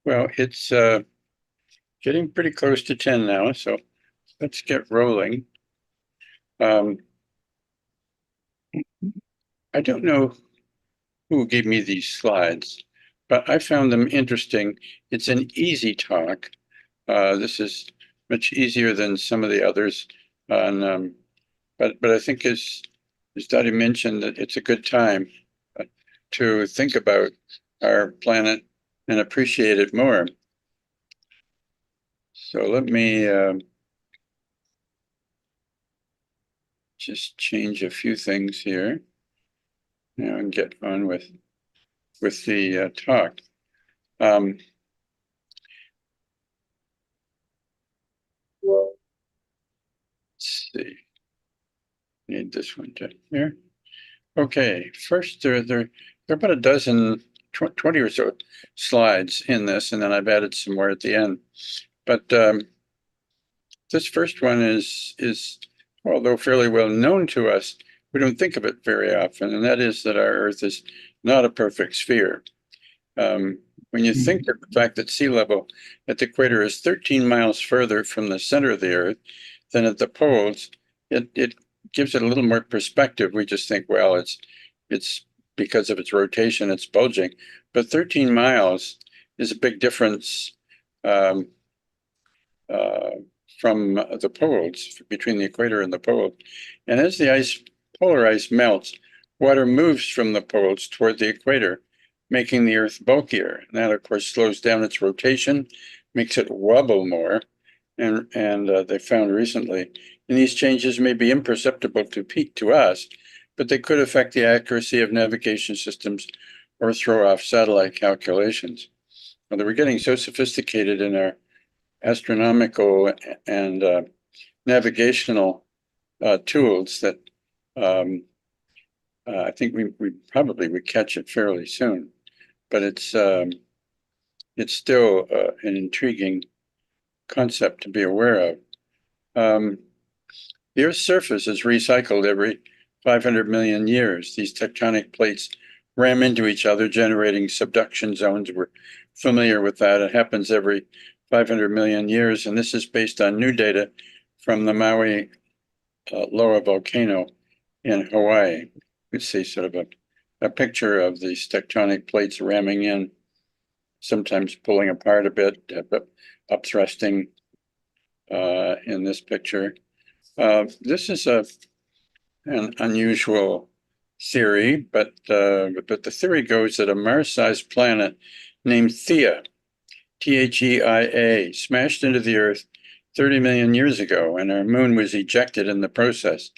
Well, it's getting pretty close to 10 now, so let's get rolling. Um, I don't know who gave me these slides, but I found them interesting. It's an easy talk. This is much easier than some of the others. On, but I think as Dottie mentioned, that it's a good time to think about our planet and appreciate it more. So let me just change a few things here now and get on with the talk. Let's see. Need this one to here. Okay, first there are about a dozen, 20 or so slides in this, and then I've added some more at the end. But this first one is although fairly well known to us, we don't think of it very often, and that is that our Earth is not a perfect sphere. When you think of the fact that sea level at the equator is 13 miles further from the center of the Earth than at the poles, it gives it a little more perspective. We just think, well, it's because of its rotation, it's bulging. But 13 miles is a big difference from the poles, between the equator and the pole. And as the polar ice melts, water moves from the poles toward the equator, making the Earth bulkier. And that, of course, slows down its rotation, makes it wobble more. And they found recently, and these changes may be imperceptible to us, but they could affect the accuracy of navigation systems or throw off satellite calculations. Although we're getting so sophisticated in our astronomical and navigational tools that I think we probably would catch it fairly soon. But it's still an intriguing concept to be aware of. The Earth's surface is recycled every 500 million years. These tectonic plates ram into each other, generating subduction zones. We're familiar with that. It happens every 500 million years, and this is based on new data from the Maui Loa volcano in Hawaii. We see sort of a picture of these tectonic plates ramming in, sometimes pulling apart a bit, but upthrusting in this picture. This is an unusual theory, but the theory goes that a Mars-sized planet named Theia, Theia, smashed into the Earth 30 million years ago, and our moon was ejected in the process.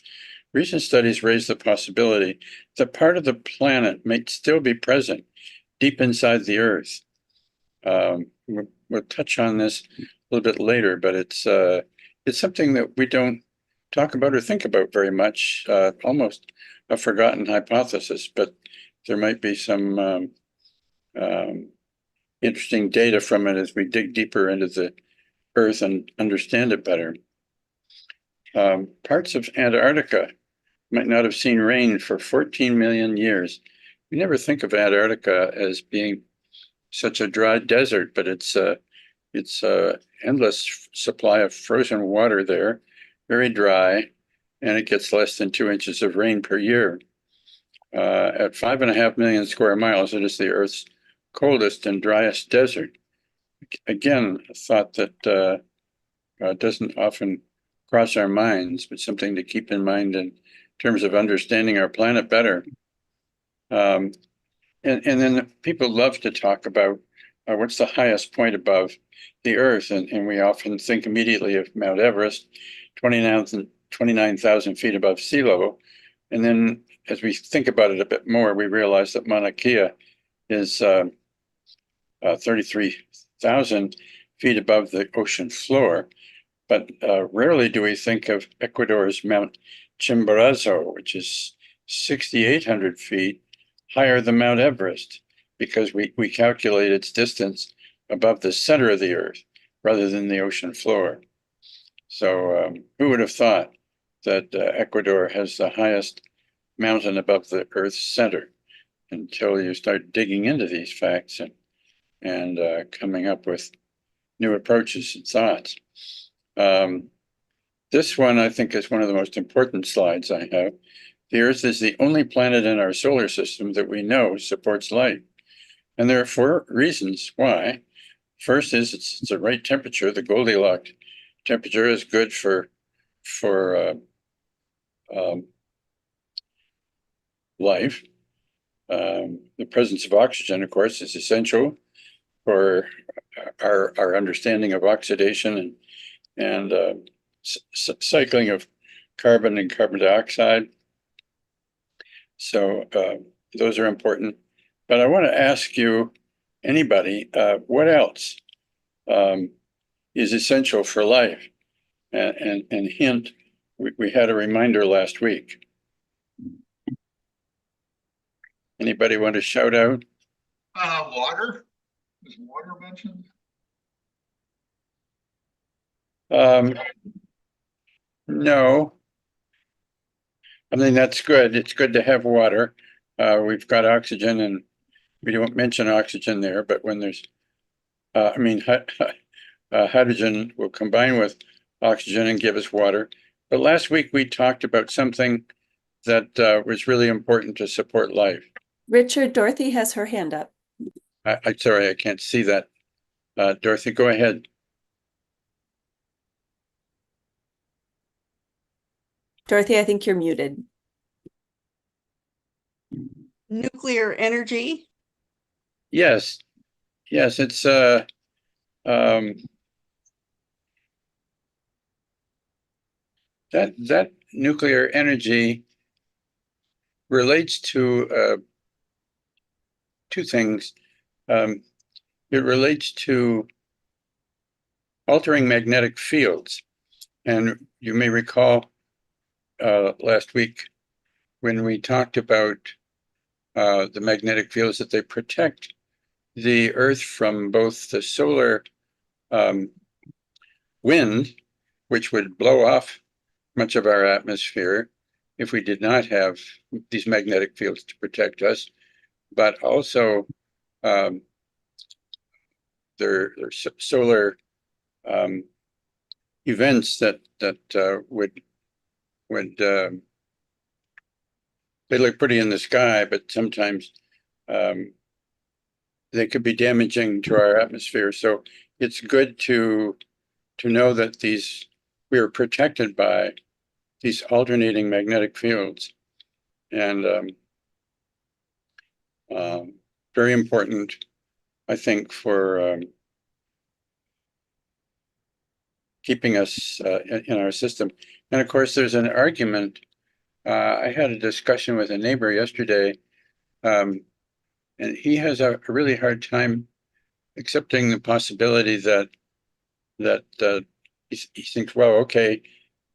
Recent studies raise the possibility that part of the planet might still be present deep inside the Earth. We'll touch on this a little bit later, but it's something that we don't talk about or think about very much, almost a forgotten hypothesis, but there might be some interesting data from it as we dig deeper into the Earth and understand it better. Parts of Antarctica might not have seen rain for 14 million years. We never think of Antarctica as being such a dry desert, but it's endless supply of frozen water there, very dry, and it gets less than 2 inches of rain per year. At 5.5 million square miles, it is the Earth's coldest and driest desert. Again, a thought that doesn't often cross our minds, but something to keep in mind in terms of understanding our planet better. And then people love to talk about what's the highest point above the Earth, and we often think immediately of Mount Everest, 29,000 feet above sea level. And then as we think about it a bit more, we realize that Mauna Kea is 33,000 feet above the ocean floor. But rarely do we think of Ecuador's Mount Chimborazo, which is 6,800 feet higher than Mount Everest, because we calculate its distance above the center of the Earth rather than the ocean floor. So who would have thought that Ecuador has the highest mountain above the Earth's center until you start digging into these facts. And and coming up with new approaches and thoughts. This one, I think, is one of the most important slides I have. The Earth is the only planet in our solar system that we know supports life. And there are 4 reasons why. First is it's the right temperature. The Goldilocks temperature is good for life. The presence of oxygen, of course, is essential for our understanding of oxidation and cycling of carbon and carbon dioxide. So those are important. But I want to ask you, anybody, what else is essential for life? And hint, we had a reminder last week. Anybody want to shout out? Water? Is water mentioned? No. I mean, that's good. It's good to have water. We've got oxygen, and we don't mention oxygen there, but when there's, hydrogen will combine with oxygen and give us water. But last week we talked about something that was really important to support life. Richard, Dorothy has her hand up. I'm sorry, I can't see that. Dorothy, go ahead. Dorothy, I think you're muted. Nuclear energy. Yes, it's that nuclear energy relates to 2 things. It relates to altering magnetic fields. And you may recall last week when we talked about the magnetic fields, that they protect the Earth from both the solar wind, which would blow off much of our atmosphere if we did not have these magnetic fields to protect us, but also there are solar events that would they look pretty in the sky, but sometimes they could be damaging to our atmosphere. So it's good to know that we are protected by these alternating magnetic fields, and very important, I think, for keeping us in our system. And of course, there's an argument. I had a discussion with a neighbor yesterday, and he has a really hard time accepting the possibility that he thinks, well, okay,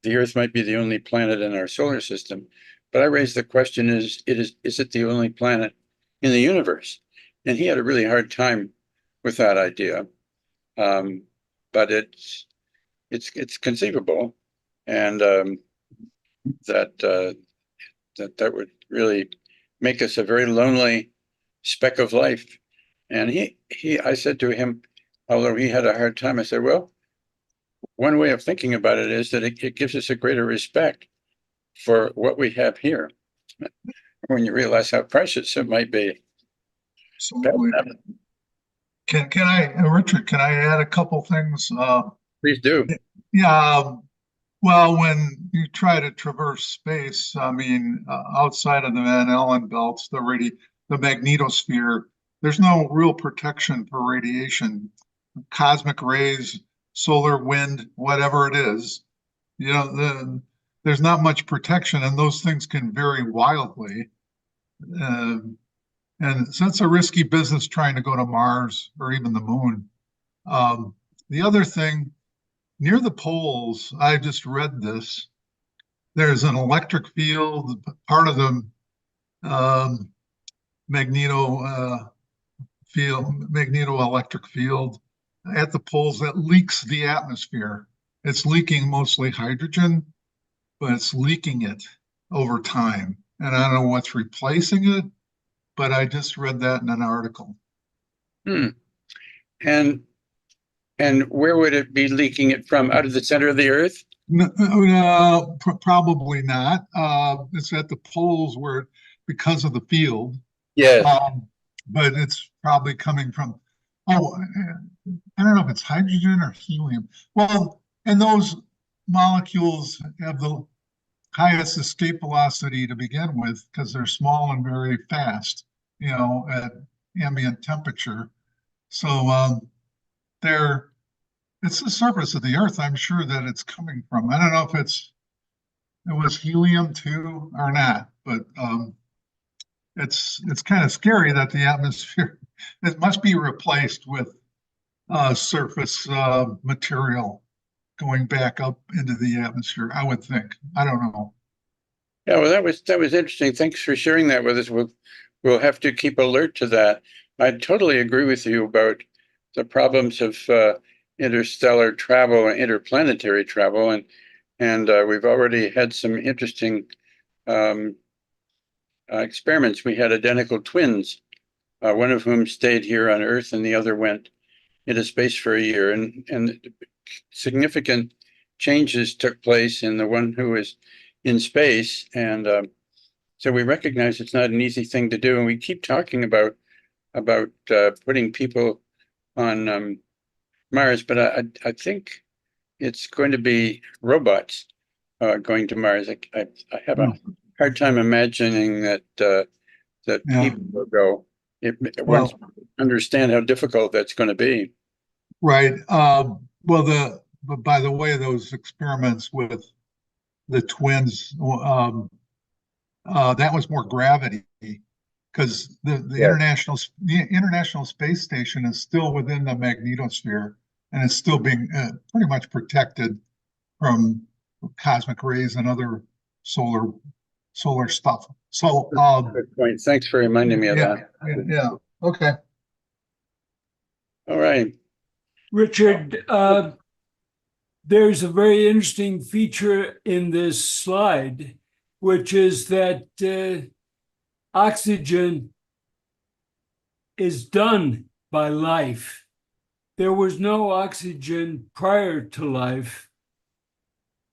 the Earth might be the only planet in our solar system. But I raised the question, is it the only planet in the universe? And he had a really hard time with that idea. But it's conceivable, and that would really make us a very lonely speck of life. And I said to him, although he had a hard time, I said, well, one way of thinking about it is that it gives us a greater respect for what we have here, when you realize how precious it might be. Absolutely. Can I, Richard, can I add a couple things? Please do. Yeah. Well, when you try to traverse space, I mean, outside of the Van Allen belts, the magnetosphere, there's no real protection for radiation. Cosmic rays, solar wind, whatever it is, there's not much protection, and those things can vary wildly. And so it's a risky business trying to go to Mars or even the moon. The other thing, near the poles, I just read this, there's an electric field, part of the magnetoelectric field at the poles that leaks the atmosphere. It's leaking mostly hydrogen, but it's leaking it over time. And I don't know what's replacing it, but I just read that in an article. and where would it be leaking it from? Out of the center of the Earth? Probably not. It's at the poles where, because of the field. Yes. But it's probably coming from, oh, I don't know if it's hydrogen or helium. Well, and those molecules have the highest escape velocity to begin with because they're small and very fast, at ambient temperature. So it's the surface of the Earth, I'm sure that it's coming from. I don't know if it was helium too or not, but it's kind of scary that the atmosphere it must be replaced with surface material going back up into the atmosphere, I would think. I don't know. Yeah, well, that was interesting. Thanks for sharing that with us. We'll have to keep alert to that. I totally agree with you about the problems of interstellar travel and interplanetary travel, and we've already had some interesting experiments. We had identical twins, one of whom stayed here on Earth, and the other went into space for a year, and significant changes took place in the one who was in space, and so we recognize it's not an easy thing to do, and we keep talking about putting people on Mars, but I think it's going to be robots going to Mars. I have a hard time imagining that people will go. Once understand how difficult that's going to be. Right. But by the way, those experiments with the twins, that was more gravity because the International Space Station is still within the magnetosphere and is still being pretty much protected from cosmic rays and other solar stuff. So, good point. Thanks for reminding me of that. Yeah. Okay. All right. Richard, there's a very interesting feature in this slide, which is that oxygen is done by life. There was no oxygen prior to life.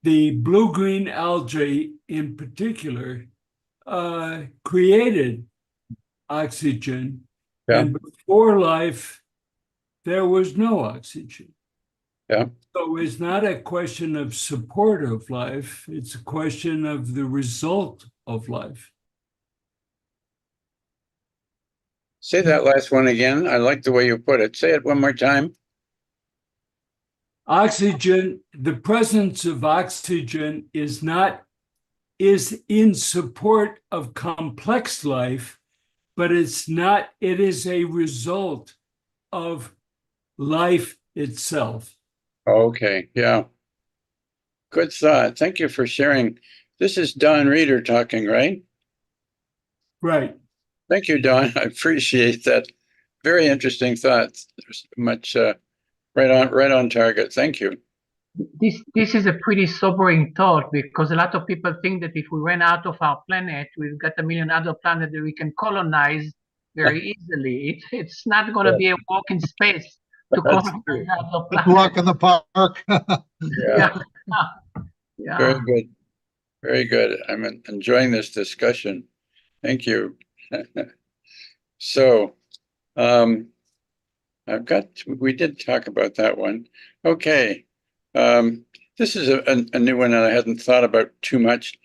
The blue-green algae in particular created oxygen, and before life, there was no oxygen. Yeah. So it's not a question of support of life, it's a question of the result of life. Say that last one again. I like the way you put it. Say it one more time. Oxygen, the presence of oxygen is in support of complex life, but it is a result of life itself. Okay, yeah. Good thought. Thank you for sharing. This is Don Reeder talking, right? Right. Thank you, Don. I appreciate that. Very interesting thoughts. There's much right on target. Thank you. This is a pretty sobering thought because a lot of people think that if we went out of our planet, we've got a million other planets that we can colonize very easily. It's not going to be a walk in space to colonize other planets. Walk in the park. Yeah. Yeah. Very good. Very good. I'm enjoying this discussion. Thank you. So, we did talk about that one. Okay. This is a new one that I hadn't thought about too much.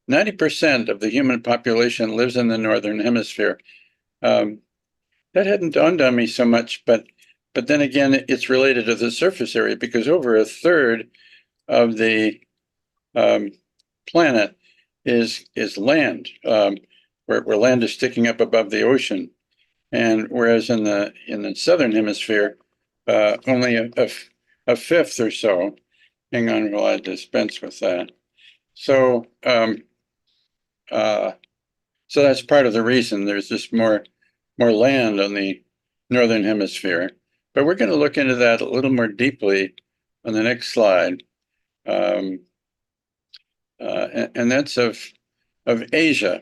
90% of the human population lives in the Northern Hemisphere. That hadn't dawned on me so much, but then again, it's related to the surface area because over a third of the planet is land, where land is sticking up above the ocean, and whereas in the southern hemisphere, only a fifth or so. Hang on while I dispense with that. So, so that's part of the reason there's just more land on the northern hemisphere. But we're going to look into that a little more deeply on the next slide. And that's of Asia.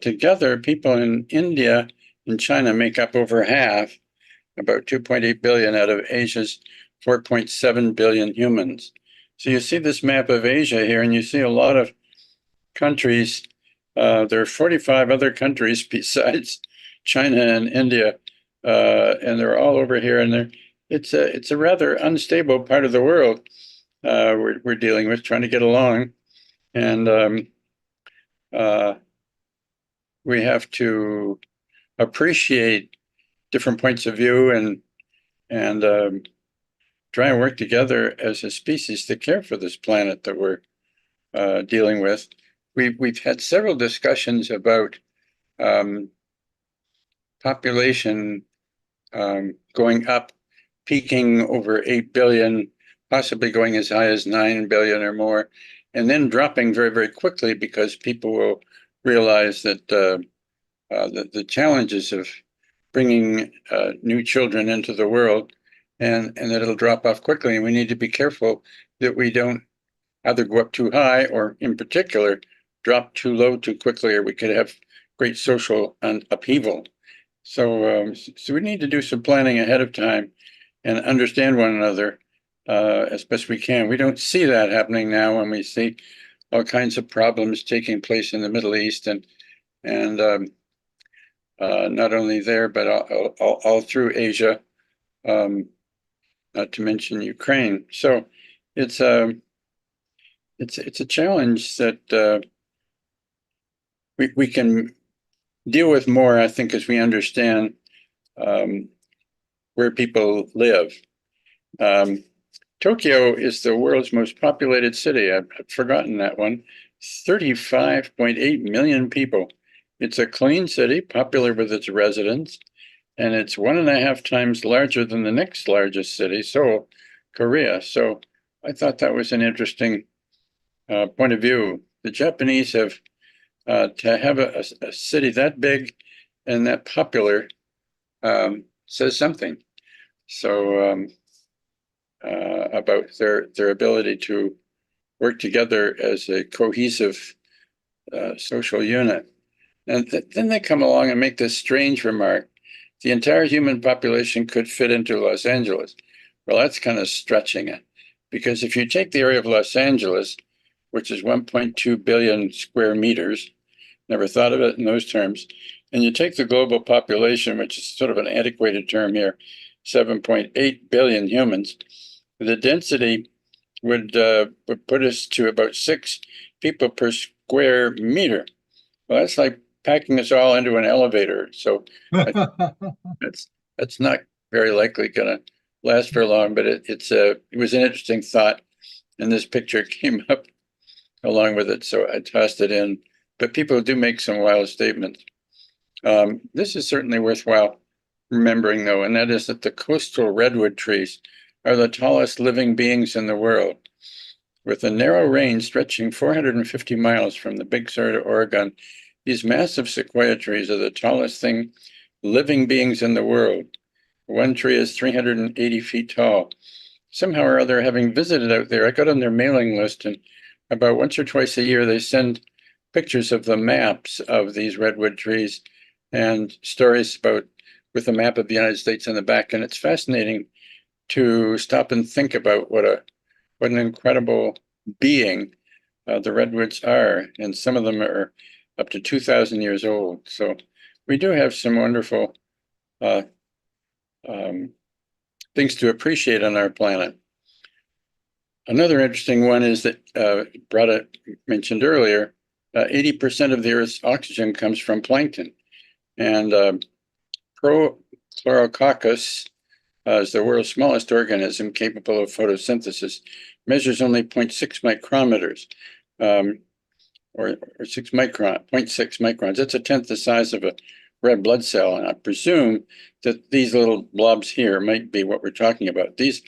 Together, people in India and China make up over half, about 2.8 billion out of Asia's 4.7 billion humans. So you see this map of Asia here, and you see a lot of countries. There are 45 other countries besides China and India, and they're all over here. And it's a rather unstable part of the world we're dealing with, trying to get along, and we have to appreciate different points of view and try and work together as a species to care for this planet that we're dealing with. We've had several discussions about population going up, peaking over 8 billion, possibly going as high as 9 billion or more, and then dropping very, very quickly because people will realize that the challenges of bringing new children into the world and that it'll drop off quickly. And we need to be careful that we don't either go up too high or, in particular, drop too low too quickly, or we could have great social upheaval. So we need to do some planning ahead of time and understand one another as best we can. We don't see that happening now when we see all kinds of problems taking place in the Middle East and not only there, but all through Asia, not to mention Ukraine. So it's a challenge that we can deal with more, I think, as we understand where people live. Tokyo is the world's most populated city. I've forgotten that one. 35.8 million people. It's a clean city, popular with its residents, and it's 1.5 times larger than the next largest city, Seoul, Korea. So I thought that was an interesting point of view. The Japanese have to have a city that big and that popular says something. So about their ability to work together as a cohesive social unit. And then they come along and make this strange remark: the entire human population could fit into Los Angeles. Well, that's kind of stretching it, because if you take the area of Los Angeles, which is 1.2 billion square meters, never thought of it in those terms, and you take the global population, which is sort of an antiquated term here, 7.8 billion humans, the density would put us to about 6 people per square meter. Well, that's like packing us all into an elevator. So that's not very likely going to last very long, but it was an interesting thought, and this picture came up along with it, so I tossed it in. But people do make some wild statements. This is certainly worthwhile remembering, though, and that is that the coastal redwood trees are the tallest living beings in the world. With a narrow range stretching 450 miles from the Big Sur to Oregon, these massive sequoia trees are the tallest living beings in the world. One tree is 380 feet tall. Somehow or other, having visited out there, I got on their mailing list, and about once or twice a year, they send pictures of the maps of these redwood trees and stories with a map of the United States in the back. And it's fascinating to stop and think about what an incredible being the redwoods are. And some of them are up to 2,000 years old. So we do have some wonderful things to appreciate on our planet. Another interesting one is that Brada mentioned earlier, 80% of the Earth's oxygen comes from plankton. And Prochlorococcus is the world's smallest organism capable of photosynthesis, measures only 0.6 micrometers, or 0.6 microns. That's 1/10 the size of a red blood cell. And I presume that these little blobs here might be what we're talking about. These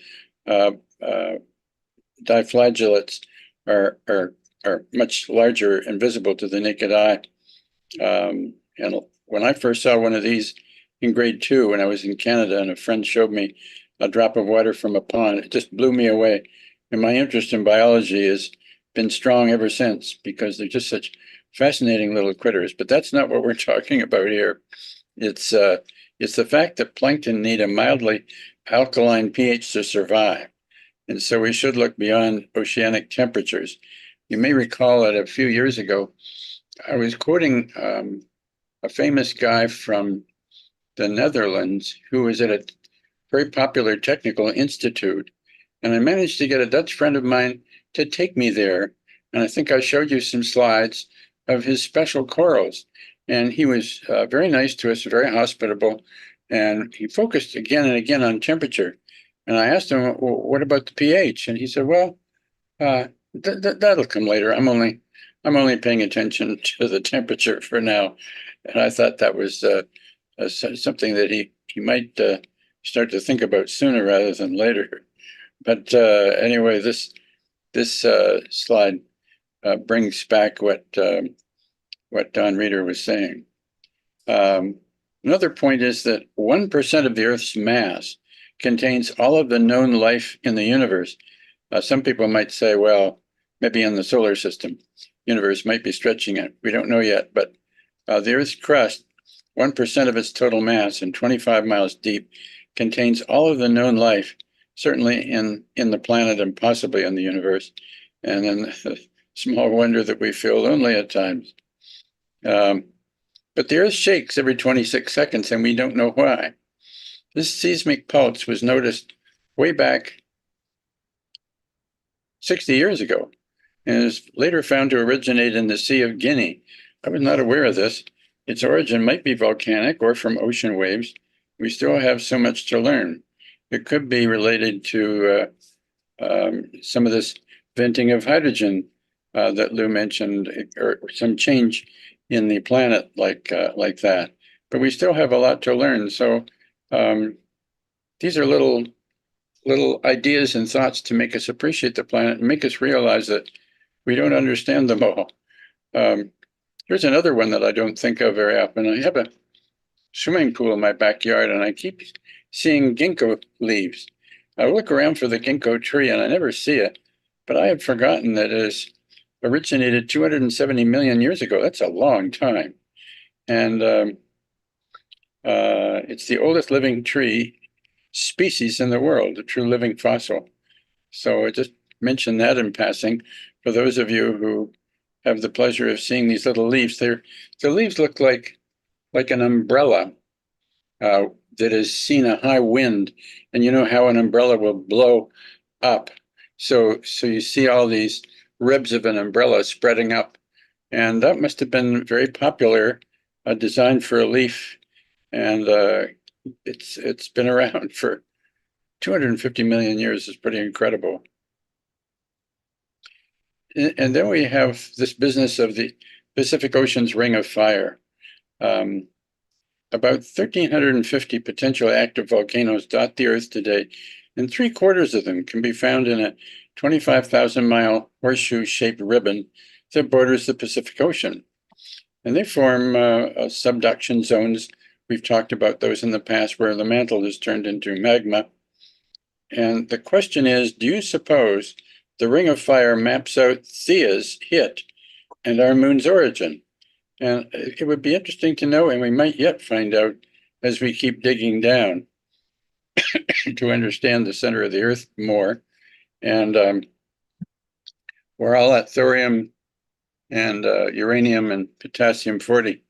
diflagellates are much larger and visible to the naked eye. And when I first saw one of these in grade 2, when I was in Canada, and a friend showed me a drop of water from a pond, it just blew me away. And my interest in biology has been strong ever since, because they're just such fascinating little critters. But that's not what we're talking about here. It's It's the fact that plankton need a mildly alkaline pH to survive. And so we should look beyond oceanic temperatures. You may recall that a few years ago, I was quoting a famous guy from the Netherlands who was at a very popular technical institute. And I managed to get a Dutch friend of mine to take me there. And I think I showed you some slides of his special corals. And he was very nice to us, very hospitable. And he focused again and again on temperature. And I asked him, well, what about the pH? And he said, well, that'll come later. I'm only paying attention to the temperature for now. And I thought that was something that he might start to think about sooner rather than later. But anyway, this slide brings back what Don Reeder was saying. Another point is that 1% of the Earth's mass contains all of the known life in the universe. Some people might say, well, maybe in the solar system, universe might be stretching it. We don't know yet, but the Earth's crust, 1% of its total mass and 25 miles deep, contains all of the known life, certainly in the planet and possibly in the universe. And then small wonder that we feel lonely at times. But the Earth shakes every 26 seconds and we don't know why. This seismic pulse was noticed way back 60 years ago and is later found to originate in the Sea of Guinea. I was not aware of this. Its origin might be volcanic or from ocean waves. We still have so much to learn. It could be related to some of this venting of hydrogen that Lou mentioned, or some change in the planet like that. But we still have a lot to learn. So these are little ideas and thoughts to make us appreciate the planet and make us realize that we don't understand them all. Here's another one that I don't think of very often. I have a swimming pool in my backyard and I keep seeing ginkgo leaves. I look around for the ginkgo tree and I never see it, but I had forgotten that it is originated 270 million years ago. That's a long time. And it's the oldest living tree species in the world, a true living fossil. So I just mentioned that in passing for those of you who have the pleasure of seeing these little leaves. The leaves look like an umbrella that has seen a high wind, and you know how an umbrella will blow up. So you see all these ribs of an umbrella spreading up, and that must have been very popular, designed for a leaf, and it's been around for 250 million years. Is pretty incredible. And then we have this business of the Pacific Ocean's ring of fire. About 1,350 potential active volcanoes dot the Earth today, and 3/4 of them can be found in a 25,000-mile horseshoe-shaped ribbon that borders the Pacific Ocean. And they form subduction zones. We've talked about those in the past where the mantle is turned into magma. And the question is, do you suppose the Ring of Fire maps out Thea's hit and our moon's origin? And it would be interesting to know, and we might yet find out as we keep digging down to understand the center of the Earth more. And where all that thorium and uranium and potassium-40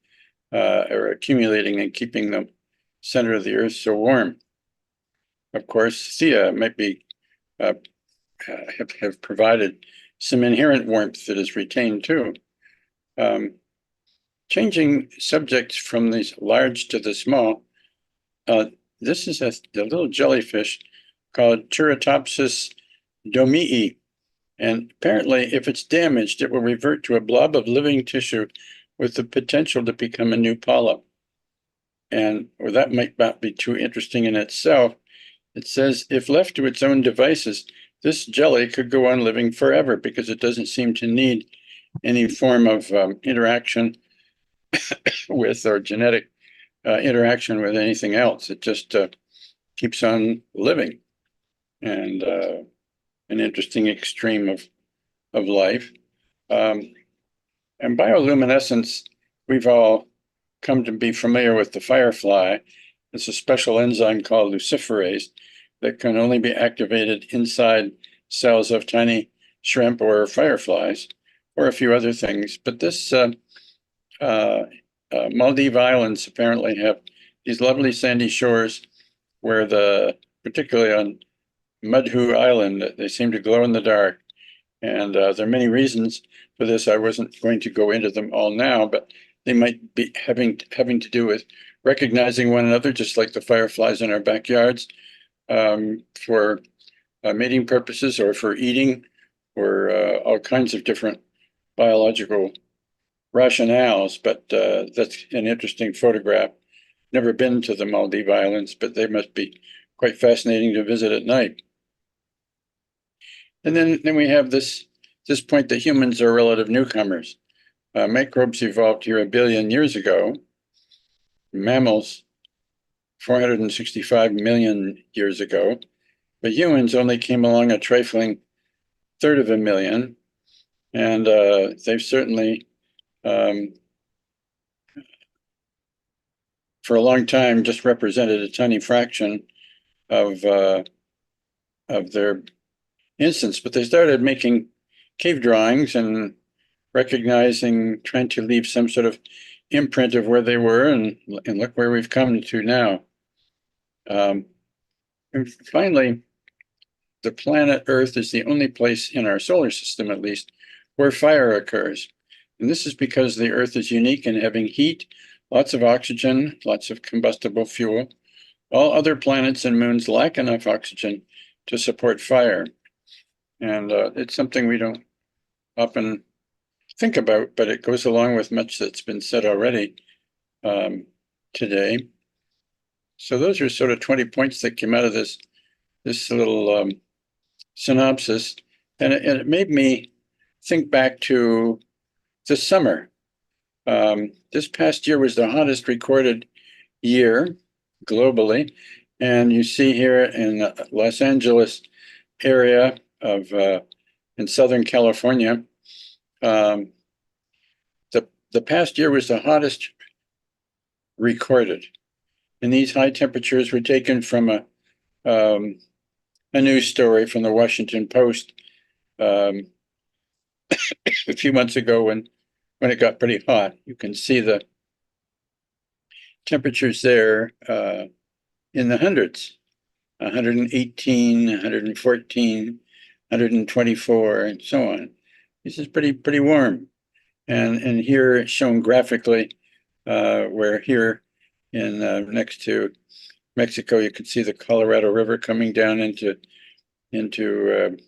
are accumulating and keeping the center of the Earth so warm. Of course, Thea might be have provided some inherent warmth that is retained too. Changing subjects from these large to the small, this is a little jellyfish called Turritopsis domii. And apparently, if it's damaged, it will revert to a blob of living tissue with the potential to become a new polyp. And or that might not be too interesting in itself. It says, if left to its own devices, this jelly could go on living forever because it doesn't seem to need any form of interaction with or genetic interaction with anything else. It just keeps on living. And an interesting extreme of life. And bioluminescence, we've all come to be familiar with the firefly. It's a special enzyme called luciferase that can only be activated inside cells of tiny shrimp or fireflies, or a few other things. But this Maldive Islands apparently have these lovely sandy shores where particularly on Madhu Island, they seem to glow in the dark. And there are many reasons for this. I wasn't going to go into them all now, but they might be having to do with recognizing one another, just like the fireflies in our backyards, for mating purposes or for eating, or all kinds of different biological rationales. But that's an interesting photograph. Never been to the Maldive Islands, but they must be quite fascinating to visit at night. And then we have this point that humans are relative newcomers. Microbes evolved here 1 billion years ago. Mammals 465 million years ago. But humans only came along a trifling third of a million. And they've certainly, for a long time, just represented a tiny fraction of their instance. But they started making cave drawings and recognizing, trying to leave some sort of imprint of where they were, and look where we've come to now. And finally, the planet Earth is the only place in our solar system, at least, where fire occurs. And this is because the Earth is unique in having heat, lots of oxygen, lots of combustible fuel. All other planets and moons lack enough oxygen to support fire. And it's something we don't often think about, but it goes along with much that's been said already today. So those are sort of 20 points that came out of this little synopsis. And it made me think back to the summer. This past year was the hottest recorded year globally. And you see here in the Los Angeles area of in Southern California, the past year was the hottest recorded. And these high temperatures were taken from a news story from the Washington Post a few months ago when it got pretty hot. You can see the temperatures there in the hundreds, 118, 114, 124, and so on. This is pretty warm. And here it's shown graphically, where here in next to Mexico, you can see the Colorado River coming down into the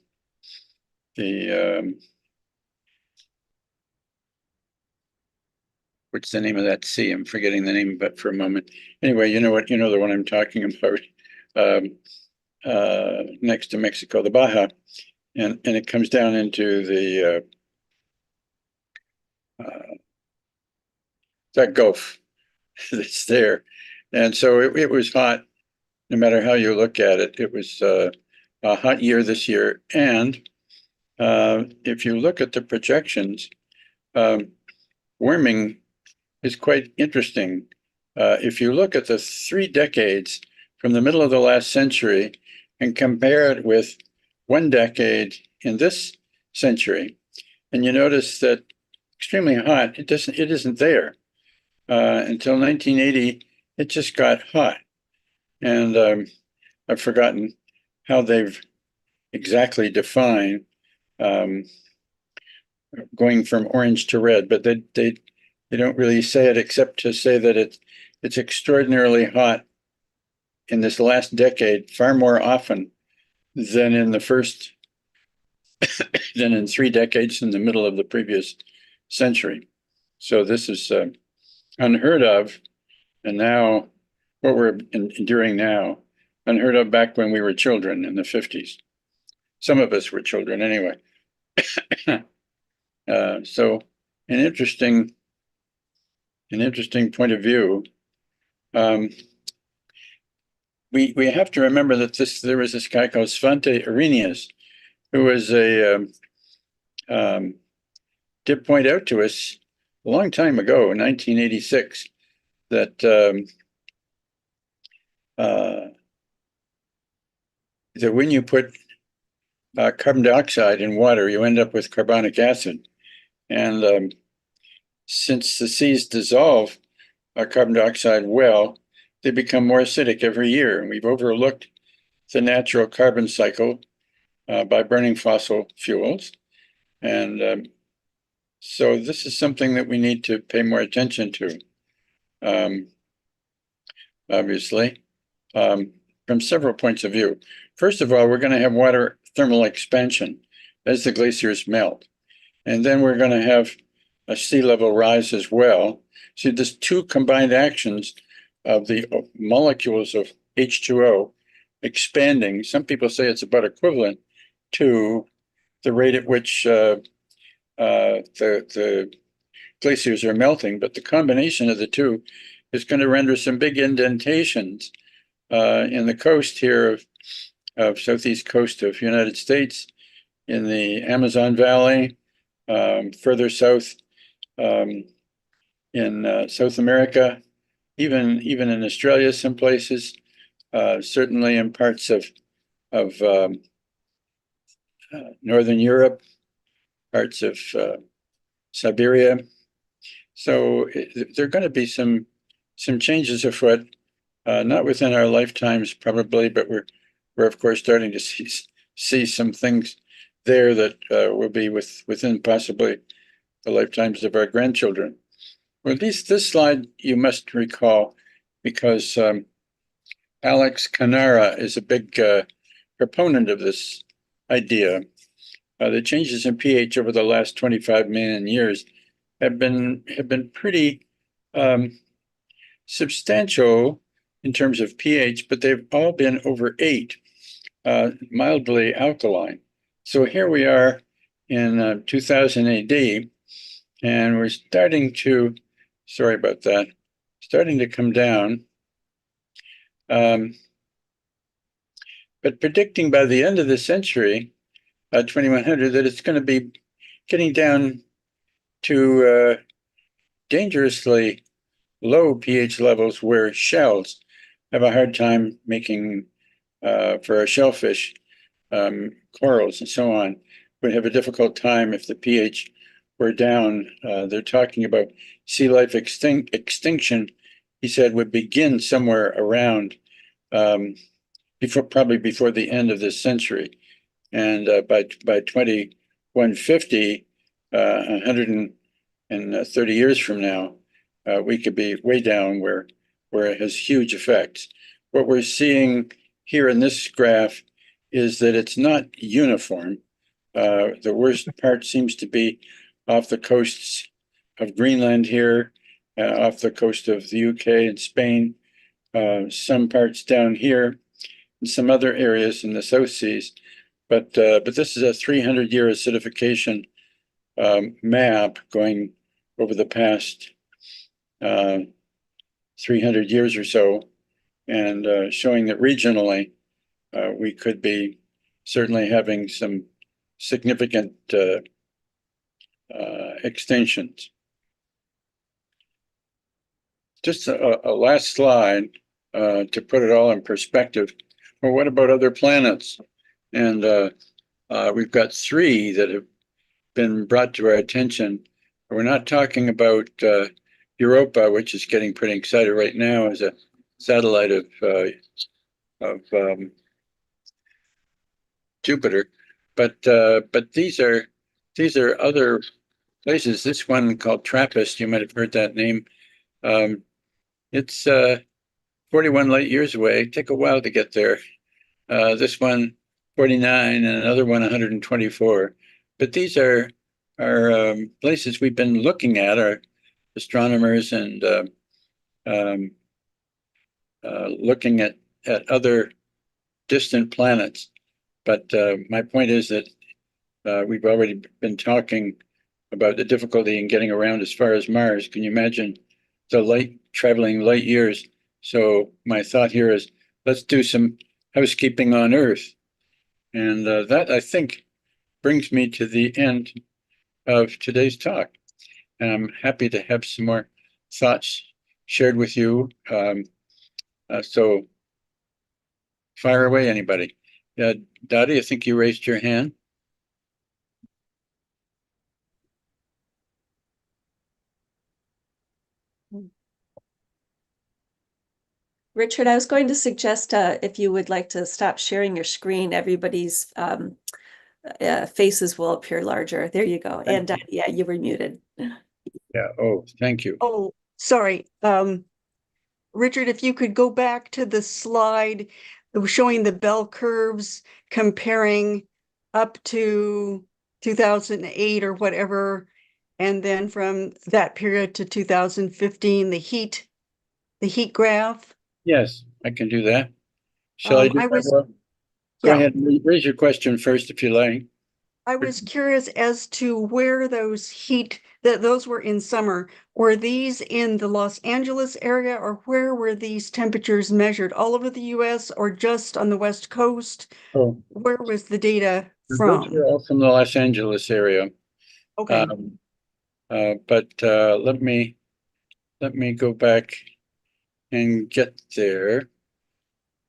what's the name of that sea? I'm forgetting the name of it for a moment. Anyway, you know the one I'm talking about. Next to Mexico, the Baja, and it comes down into the that Gulf that's there. And so it was hot, no matter how you look at it. It was a hot year this year. And if you look at the projections, warming is quite interesting. If you look at the 3 decades from the middle of the last century and compare it with 1 decade in this century, and you notice that extremely hot, it isn't there. Until 1980, it just got hot. And I've forgotten how they've exactly defined going from orange to red, but they don't really say it except to say that it's extraordinarily hot in this last decade, far more often than in the first, than in 3 decades in the middle of the previous century. So this is unheard of. And now what we're enduring now, unheard of back when we were children in the 50s. Some of us were children anyway. So an interesting point of view. We have to remember that there was this guy called Svante Arrhenius, who was did point out to us a long time ago, in 1986, that that when you put carbon dioxide in water, you end up with carbonic acid. And since the seas dissolve carbon dioxide well, they become more acidic every year. And we've overlooked the natural carbon cycle by burning fossil fuels. And so this is something that we need to pay more attention to, obviously, from several points of view. First of all, we're going to have water thermal expansion as the glaciers melt. And then we're going to have a sea level rise as well. So there's two combined actions of the molecules of H2O expanding. Some people say it's about equivalent to the rate at which the glaciers are melting, but the combination of the two is going to render some big indentations in the coast here of southeast coast of United States, in the Amazon Valley, further south in South America, even in Australia, some places, certainly in parts of Northern Europe, parts of Siberia. So there are going to be some changes afoot, not within our lifetimes probably, but we're of course starting to see some things there that will be within possibly the lifetimes of our grandchildren. Well, this slide you must recall because Alex Canara is a big proponent of this idea. The changes in pH over the last 25 million years have been pretty substantial in terms of pH, but they've all been over 8, mildly alkaline. So here we are in 2000 AD, and we're starting to, sorry about that, starting to come down. But predicting by the end of the century, 2100, that it's going to be getting down to dangerously low pH levels where shells have a hard time making, for a shellfish, corals and so on, would have a difficult time if the pH were down. They're talking about sea life extinction, he said, would begin somewhere around probably before the end of this century. And by 2150, 130 years from now, we could be way down where it has huge effects. What we're seeing here in this graph is that it's not uniform. The worst part seems to be off the coasts of Greenland here, off the coast of the UK and Spain, some parts down here, and some other areas in the South Seas. But this is a 300-year acidification map going over the past 300 years or so, and showing that regionally we could be certainly having some significant extinctions. Just a last slide to put it all in perspective. Well, what about other planets? And we've got 3 that have been brought to our attention. We're not talking about Europa, which is getting pretty excited right now as a satellite of Jupiter, but these are other places. This one called TRAPPIST, you might have heard that name. It's 41 light years away. Take a while to get there. This one 49 and another one 124. But these are places we've been looking at, our astronomers, and looking at other distant planets. But my point is that we've already been talking about the difficulty in getting around as far as Mars. Can you imagine the light traveling light years? So my thought here is, let's do some housekeeping on Earth. And that, I think, brings me to the end of today's talk. And I'm happy to have some more thoughts shared with you. So Fire away, anybody. Dottie, I think you raised your hand. Richard, I was going to suggest if you would like to stop sharing your screen, everybody's faces will appear larger. There you go. And yeah, you were muted. Yeah. Oh, thank you. Oh, sorry. Richard, if you could go back to the slide that was showing the bell curves comparing up to 2008 or whatever, and then from that period to 2015, the heat graph. Yes, I can do that. Shall I do I that? was, Well, go yeah. ahead. Raise your question first, if you like. I was curious as to where those those were in summer. Were these in the Los Angeles area, or where were these temperatures measured? All over the US or just on the West Coast? Oh, Where was the data those from? are all from the Los Angeles area. Okay, But let me go back and get there.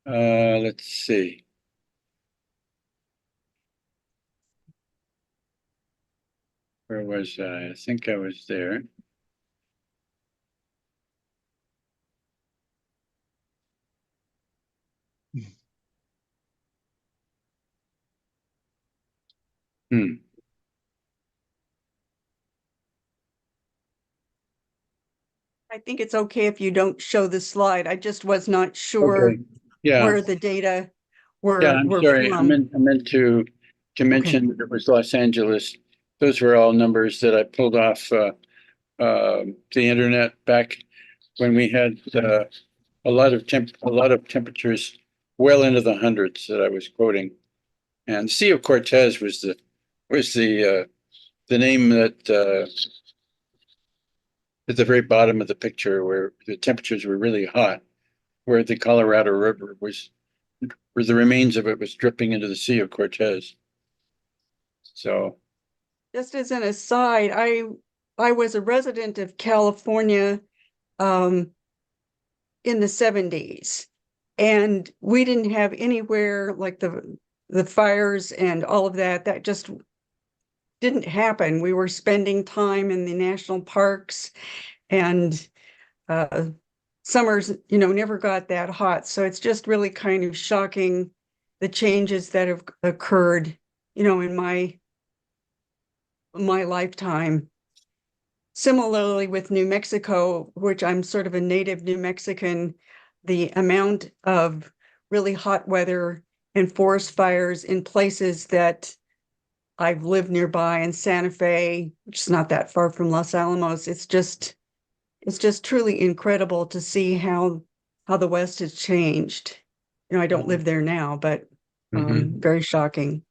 Let's see. Where was I? I think I was there. Hmm. I think it's okay if you don't show the slide. I just was not sure Okay. Yeah. where the data Yeah, I'm were sorry. I from. meant to mention that it was Los Angeles. Those were all numbers that I pulled off the internet back when we had a lot of temperatures well into the hundreds that I was quoting. And Sea of Cortez was the name that at the very bottom of the picture where the temperatures were really hot, where the Colorado River was, where the remains of it was dripping into the Sea of Cortez. So, Just as an aside, I was a resident of California in the 70s, and we didn't have anywhere like the fires and all of that. That just didn't happen. We were spending time in the national parks, and summers, never got that hot. So it's just really kind of shocking the changes that have occurred, in my lifetime. Similarly with New Mexico, which I'm sort of a native New Mexican, the amount of really hot weather and forest fires in places that I've lived nearby in Santa Fe, which is not that far from Los Alamos. It's just truly incredible to see how the West has changed. I don't live there now, but very shocking.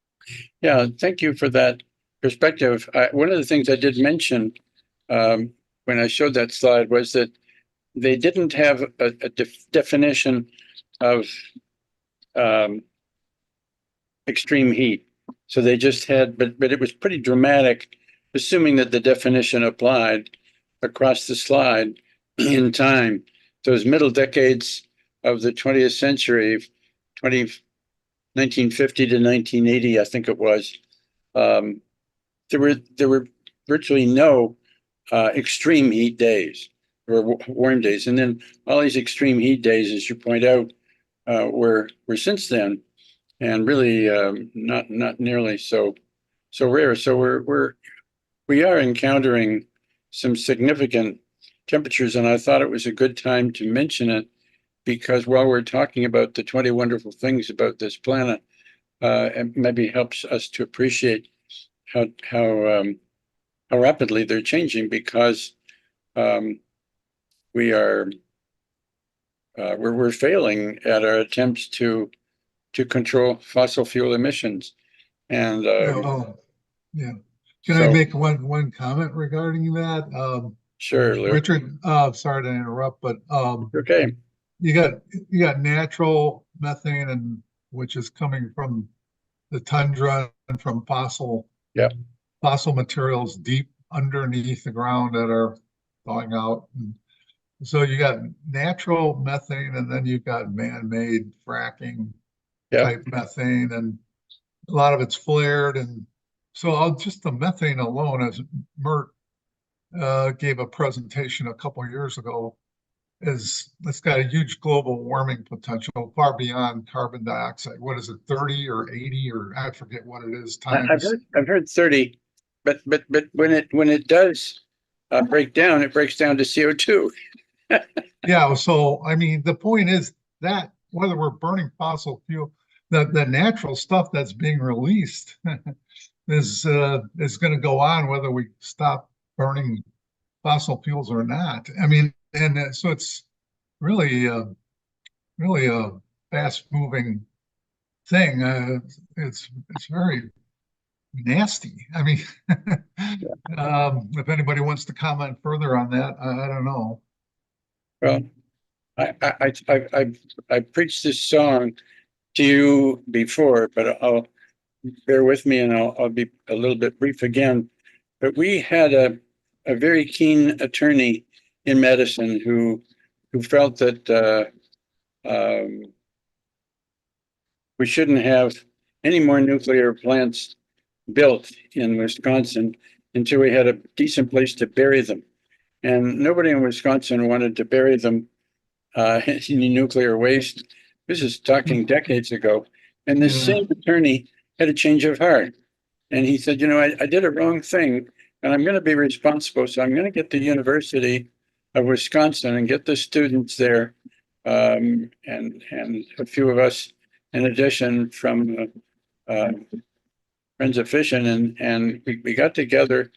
yeah, thank you for that perspective. One of the things I did mention when I showed that slide was that they didn't have a definition of extreme heat. So they just had, but it was pretty dramatic, assuming that the definition applied across the slide in time. Those middle decades of the 20th century, 1950 to 1980, I think it was, there were virtually no extreme heat days or warm days. And then all these extreme heat days, as you point out, were since then, and really not nearly so rare. So we are encountering some significant temperatures, and I thought it was a good time to mention it because while we're talking about the 20 wonderful things about this planet, it maybe helps us to appreciate how rapidly they're changing because we're failing at our attempts to control fossil fuel emissions. And yeah. Can I make one comment regarding that? Sure, Lou. Richard, sorry to interrupt, but Okay. you got natural methane, and which is coming from the tundra and from fossil materials deep underneath the ground that are thawing out. And so you got natural methane, and then you've got man-made fracking Yeah. type methane, and a lot of it's flared. And so just the methane alone, as Mert gave a presentation a couple of years ago, it's got a huge global warming potential far beyond carbon dioxide. What is it, 30 or 80 or I forget what it is times. I've heard 30, but when it does break down, it breaks down to CO2. Yeah, so I mean, the point is that whether we're burning fossil fuel, the natural stuff that's being released is going to go on whether we stop burning fossil fuels or not. I mean, and so it's really really a fast moving thing. It's very nasty. I mean, if anybody wants to comment further on that, I don't know. Well, I preached this song to you before, but I'll bear with me and I'll be a little bit brief again. But we had a very keen attorney in Madison who felt that we shouldn't have any more nuclear plants built in Wisconsin until we had a decent place to bury them. And nobody in Wisconsin wanted to bury them in nuclear waste. This is talking decades ago. And this same attorney had a change of heart. And he said, I did a wrong thing and I'm going to be responsible. So I'm going to get the University of Wisconsin and get the students there. And a few of us, in addition, from Friends of Fishing, and we got together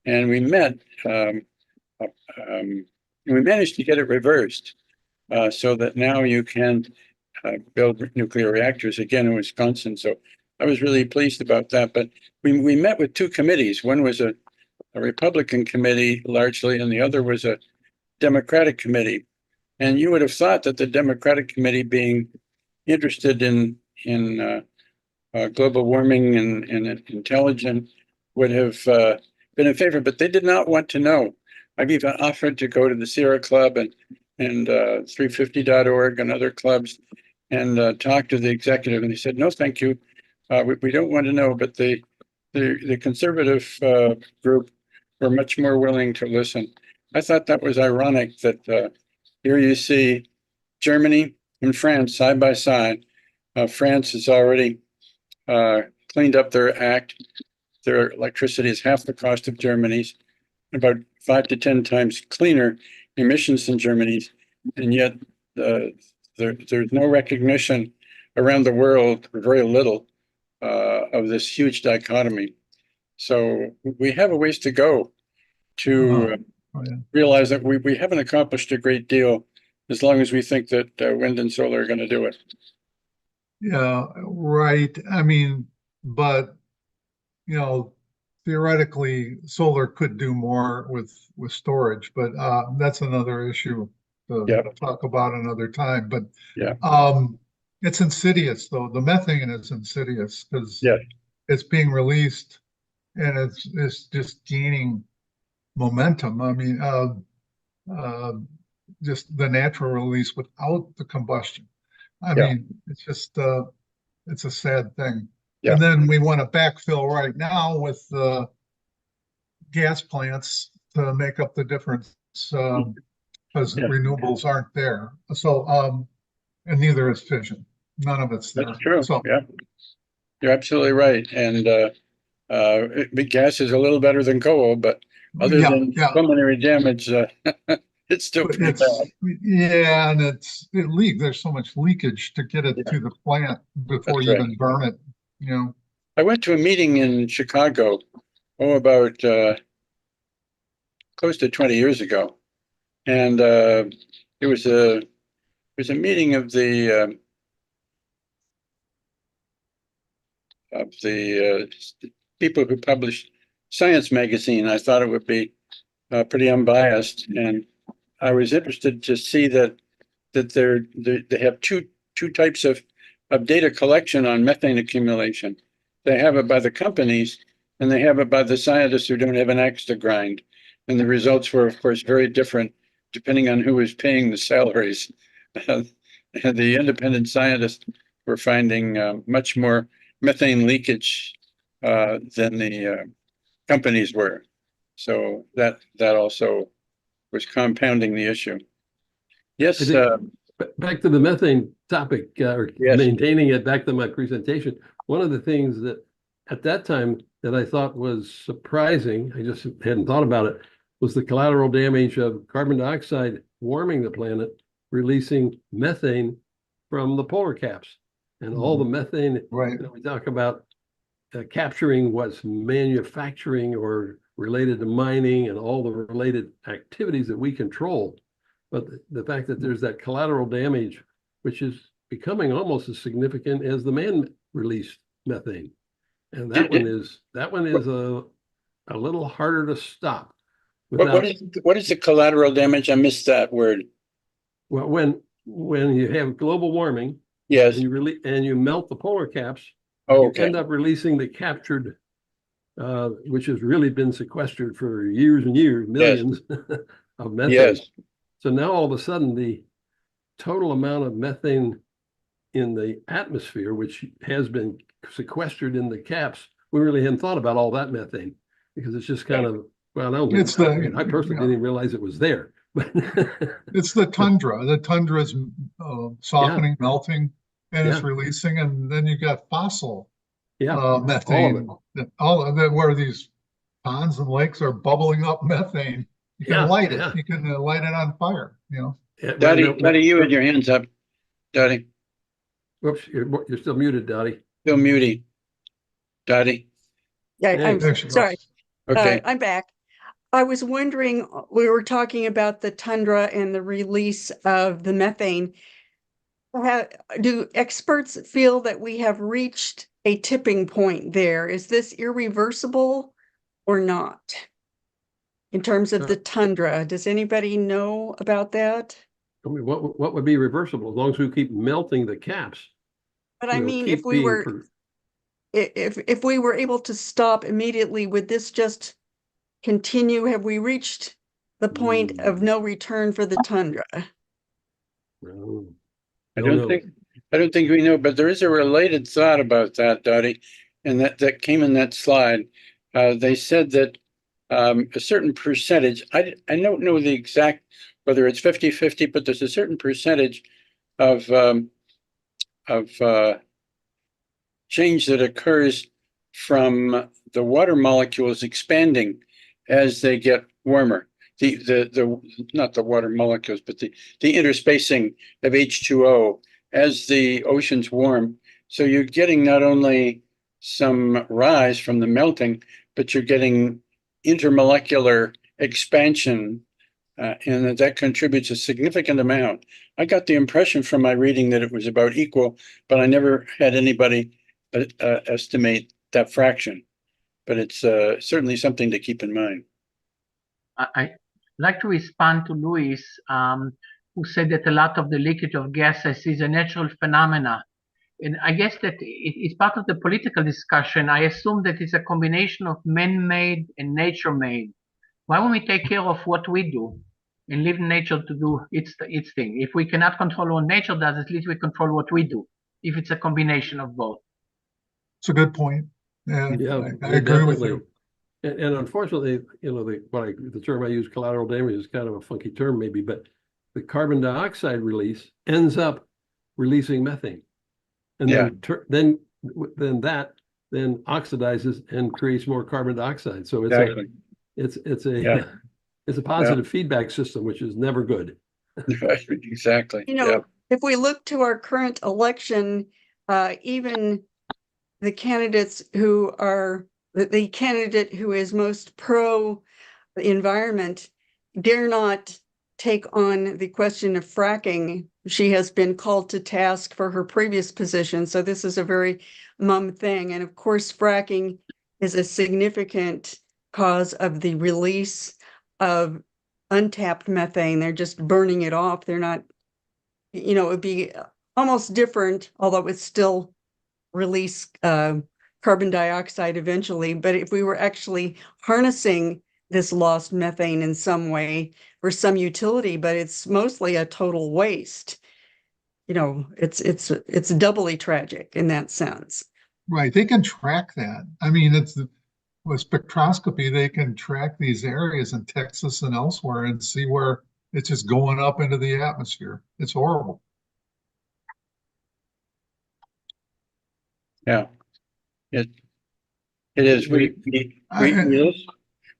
and we met. We managed to get it reversed so that now you can build nuclear reactors again in Wisconsin. So I was really pleased about that. But we met with two committees. One was a Republican committee largely, and the other was a Democratic committee. And you would have thought that the Democratic committee, being interested in global warming and intelligent, would have been in favor, but they did not want to know. I've even offered to go to the Sierra Club and 350.org and other clubs and talk to the executive, and they said, no, thank you. We don't want to know, but the conservative group were much more willing to listen. I thought that was ironic that here you see Germany and France side by side. France has already cleaned up their act. Their electricity is half the cost of Germany's, about 5 to 10 times cleaner emissions than Germany's, and yet there's no recognition around the world, or very little, of this huge dichotomy. So we have a ways to go to realize that we haven't accomplished a great deal as long as we think that wind and solar are going to do it. Yeah, right. I mean, but theoretically, solar could do more with storage, but that's another issue to talk about another time. But it's insidious, though. The methane is insidious because it's being released and it's just gaining momentum. I mean, just the natural release without the combustion. I mean, it's just it's a sad thing. And then we want to backfill right now with gas plants to make up the difference because renewables aren't there. So, and neither is fission. None of it's there. That's true. So, you're absolutely right. And gas is a little better than coal, but other than pulmonary damage, it's still pretty bad. Yeah, and it leaks. There's so much leakage to get it to the plant before you even burn it. I went to a meeting in Chicago, about close to 20 years ago, and it was a meeting of the people who published Science magazine. I thought it would be pretty unbiased, and I was interested to see that they have two types of data collection on methane accumulation. They have it by the companies, and they have it by the scientists who don't have an axe to grind. And the results were, of course, very different depending on who was paying the salaries. The independent scientists we're finding much more methane leakage than the companies were. So that also was compounding the issue. Yes, I think- Back to the methane topic, or Yes. maintaining it, back to my presentation. One of the things that at that time that I thought was surprising, I just hadn't thought about it, was the collateral damage of carbon dioxide warming the planet, releasing methane from the polar caps. And all the methane, Right. we talk about capturing what's manufacturing or related to mining and all the related activities that we control. But the fact that there's that collateral damage, which is becoming almost as significant as the man-released methane. And that one is a little harder to stop. what is the collateral damage? I missed that word. Well, when you have global warming Yes. and you melt the polar caps, Oh, you okay. end up releasing the captured, which has really been sequestered for years and years, millions of methane. Yes. So now all of a sudden, the total amount of methane in the atmosphere, which has been sequestered in the caps, we really hadn't thought about all that methane because it's just kind of, well, I don't think, It's the- I mean, I personally yeah. didn't realize it was there. But It's the tundra. The tundra is softening, melting, and it's Yeah. releasing, and then you got fossil yeah, methane. All of it, where these ponds and lakes are bubbling up methane. You can Yeah, light it. yeah. You can light it on fire. yeah, Dottie, you had your hands up. Dottie, Whoops, you're still muted, Dottie. still muted. Dottie, Yeah, Hey. I'm There she goes. sorry. okay. I'm back. I was wondering, we were talking about the tundra and the release of the methane. Do experts feel that we have reached a tipping point there? Is this irreversible or not? In terms of the tundra, does anybody know about that? I mean, what would be reversible as long as we keep melting the caps? But I mean, if keep we being were, if we were able to stop immediately, would this just continue? Have we reached the point of no return for the tundra? No, I don't don't think we know, but there is a related thought about that, Dottie, and that came in that slide. They said that a certain percentage, I don't know the exact, whether it's 50-50, but there's a certain percentage of change that occurs from the water molecules expanding as they get warmer. The not the water molecules, but the interspacing of H2O as the oceans warm. So you're getting not only some rise from the melting, but you're getting intermolecular expansion, and that contributes a significant amount. I got the impression from my reading that it was about equal, but I never had anybody estimate that fraction. But it's certainly something to keep in mind. I'd like to respond to Luis, who said that a lot of the leakage of gases is a natural phenomena. And I guess that it's part of the political discussion. I assume that it's a combination of man-made and nature-made. Why don't we take care of what we do and leave nature to do its thing? If we cannot control what nature does, at least we control what we do, if it's a combination of both. It's a good point. And Yeah, I agree with definitely. you. And unfortunately, the term I use, collateral damage, is kind of a funky term maybe, but the carbon dioxide release ends up releasing methane. And then that oxidizes and creates more carbon dioxide. So Exactly. it's a Yeah. it's a positive feedback system, which is never good. Exactly. You know, if we look to our current election, even the candidates who are the candidate who is most pro environment dare not take on the question of fracking. She has been called to task for her previous position. So this is a very mum thing. And of course, fracking is a significant cause of the release of untapped methane. They're just burning it off. They're not, it would be almost different, although it's still release carbon dioxide eventually. But if we were actually harnessing this lost methane in some way for some utility, but it's mostly a total waste. you know, it's doubly tragic in that sense. Right, they can track that. I mean, with spectroscopy, they can track these areas in Texas and elsewhere and see where it's just going up into the atmosphere. It's horrible. Yeah, it is. We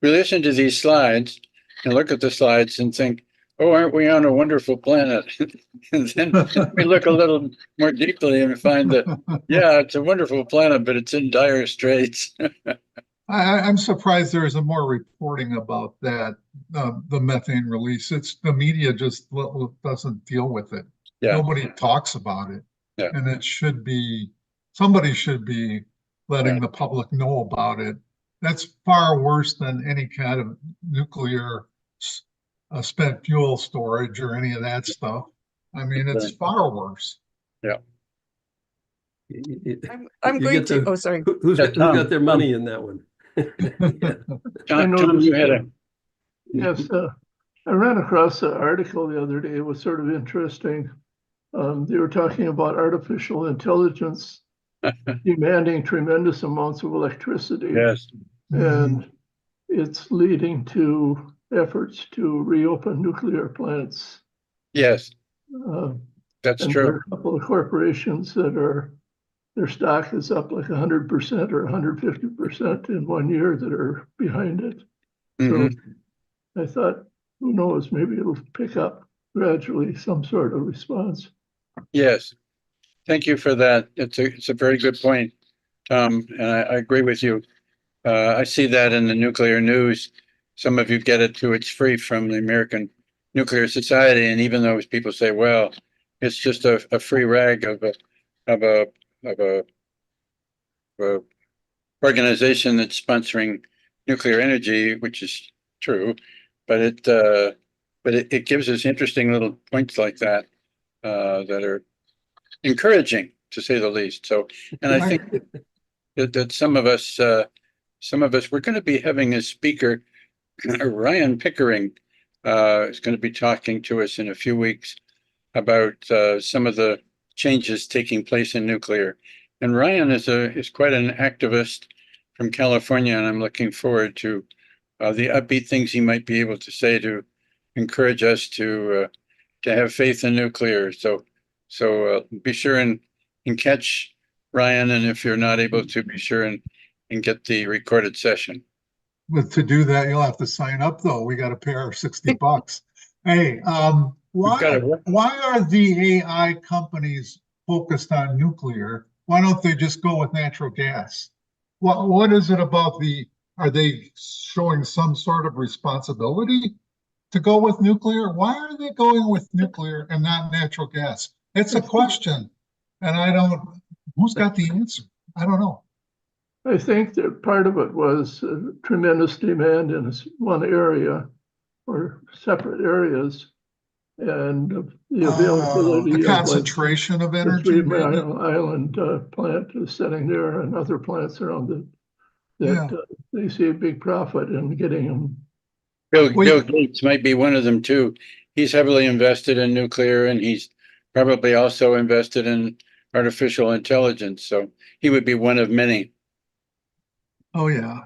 listen to these slides and look at the slides and think, oh, aren't we on a wonderful planet? And then we look a little more deeply and find that, yeah, it's a wonderful planet, but it's in dire straits. I'm surprised there isn't more reporting about that, the methane release. It's the media just doesn't deal with it. Yeah. Nobody talks about it. Yeah. And it should be, somebody should be letting Yeah. the public know about it. That's far worse than any kind of nuclear spent fuel storage or any of that stuff. I mean, it's far worse. Yeah. I'm You going get to, the- oh, sorry. Who's Yeah, who's Tom. got their money in that one? Yeah. Tom, noticed, you had a, Yes, I ran across an article the other day. It was sort of interesting. They were talking about artificial intelligence demanding tremendous amounts of electricity, yes, and it's leading to efforts to reopen nuclear plants. yes, Uh, that's and there true. are a couple of corporations that their stock is up like 100% or 150% in 1 year that are behind it. Mhm. So I thought, who knows, maybe it'll pick up gradually some sort of response. Yes, thank you for that. It's a very good point, Tom, and I agree with you. I see that in the nuclear news. Some of you get it too. It's free from the American Nuclear Society, and even though people say, "Well, it's just a free rag of a organization that's sponsoring nuclear energy," which is true, but it gives us interesting little points like that that are encouraging, to say the least. So, and I think that some of us, we're going to be having a speaker, Ryan Pickering, is going to be talking to us in a few weeks about some of the changes taking place in nuclear. And Ryan is quite an activist from California, and I'm looking forward to the upbeat things he might be able to say to encourage us to have faith in nuclear. So be sure and catch Ryan, and if you're not able to, be sure and get the recorded session. But to do that, you'll have to sign up though. We got to pay our $60. Hey, why are the AI companies focused on nuclear? Why don't they just go with natural gas? What is it about are they showing some sort of responsibility to go with nuclear? Why are they going with nuclear and not natural gas? It's a question. And who's got the answer? I don't know. I think that part of it was tremendous demand in one area or separate areas, and the availability the of concentration of the energy. 3 Mile Island plant is sitting there, and other plants around that they see a big profit in getting them. Bill Gates might be one of them too. He's heavily invested in nuclear, and he's probably also invested in artificial intelligence. So he would be one of many. Oh yeah.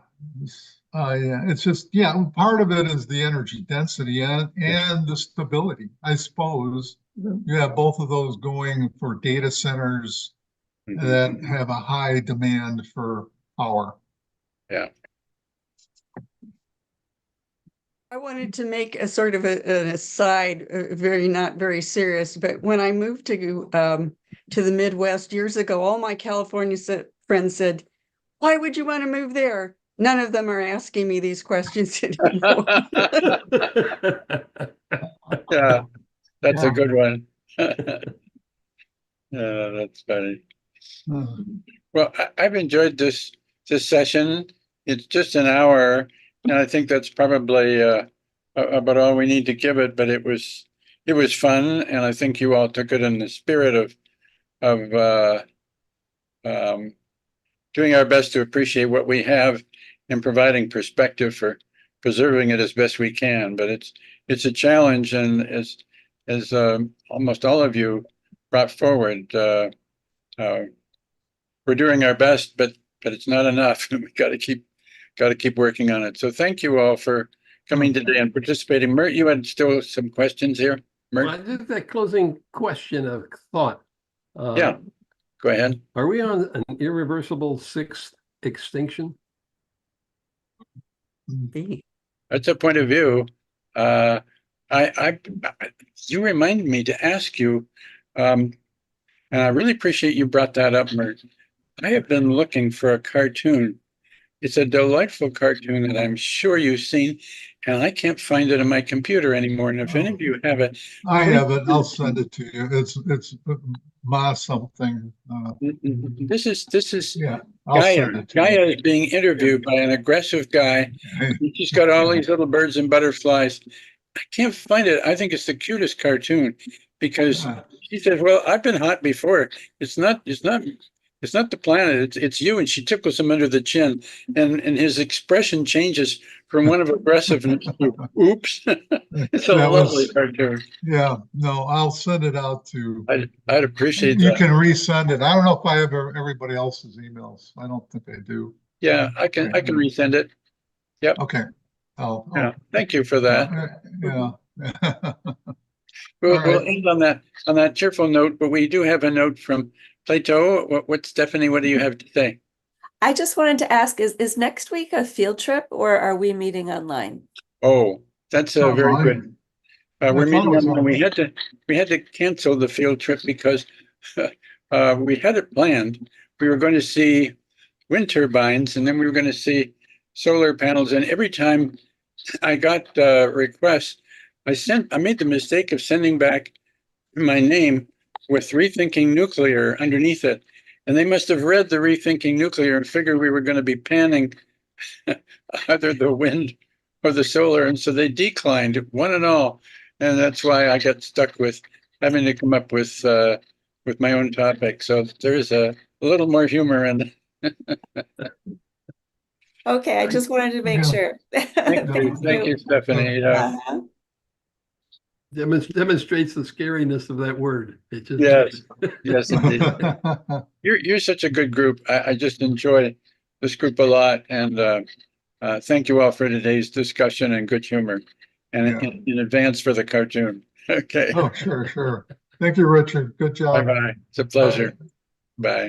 It's just, part of it is the energy density and the stability. I suppose you have both of those going for data centers that have a high demand for power. Yeah. I wanted to make a sort of an aside, not very serious, but when I moved to the Midwest years ago, all my California friends said, "Why would you want to move there?" None of them are asking me these questions anymore. Yeah, that's a good one. Yeah, that's funny. Well, I've enjoyed this session. It's just an hour, and I think that's probably about all we need to give it. But it was fun, and I think you all took it in the spirit of doing our best to appreciate what we have and providing perspective for preserving it as best we can. But it's a challenge, and as almost all of you brought forward. We're doing our best, but it's not enough. We got to keep working on it. So thank you all for coming today and participating. Mert, you had still some questions here. Mert? Well, just that closing question of thought. Yeah, go ahead. Are we on an irreversible sixth extinction? That's a point of view. You reminded me to ask you, and I really appreciate you brought that up, Mert. I have been looking for a cartoon. It's a delightful cartoon that I'm sure you've seen, and I can't find it on my computer anymore. And if any of you have it, I have it. I'll send it to you. It's Ma something. this is Yeah, I'll Gaia. send it to you. Gaia is being interviewed by an aggressive guy. She's got all these little birds and butterflies. I can't find it. I think it's the cutest cartoon because she says, "Well, I've been hot before. It's not the planet. It's you." And she tickles him under the chin, and his expression changes from one of aggressiveness to "oops." It's a lovely cartoon. Yeah, no, I'll send it out to. I'd appreciate You that. can resend it. I don't know if I have everybody else's emails. I don't think I do. Yeah, I can resend it. Yep. Okay. Yeah. Thank you for that. Yeah. We'll All right. end on that cheerful note, but we do have a note from PLATO. What Stephanie, what do you have to say? I just wanted to ask, is next week a field trip or are we meeting online? Oh, that's very good. We're meeting online. online. We had to cancel the field trip because we had it planned. We were going to see wind turbines, and then we were going to see solar panels. And every time I got requests, I made the mistake of sending back my name with Rethinking Nuclear underneath it. And they must have read the Rethinking Nuclear and figured we were going to be panning either the wind or the solar. And so they declined one and all. And that's why I got stuck with having to come up with my own topic. So there is a little more humor in it. Okay, I just wanted to make sure. Thank you, Stephanie. Uh-huh. Demonstrates the scariness of that word. It just Yes, indeed. You're such a good group. I just enjoy this group a lot, and thank you all for today's discussion and good humor, and in advance for the cartoon. Okay. Oh, sure. Thank you, Richard. Good job. Bye-bye. It's a pleasure. Bye.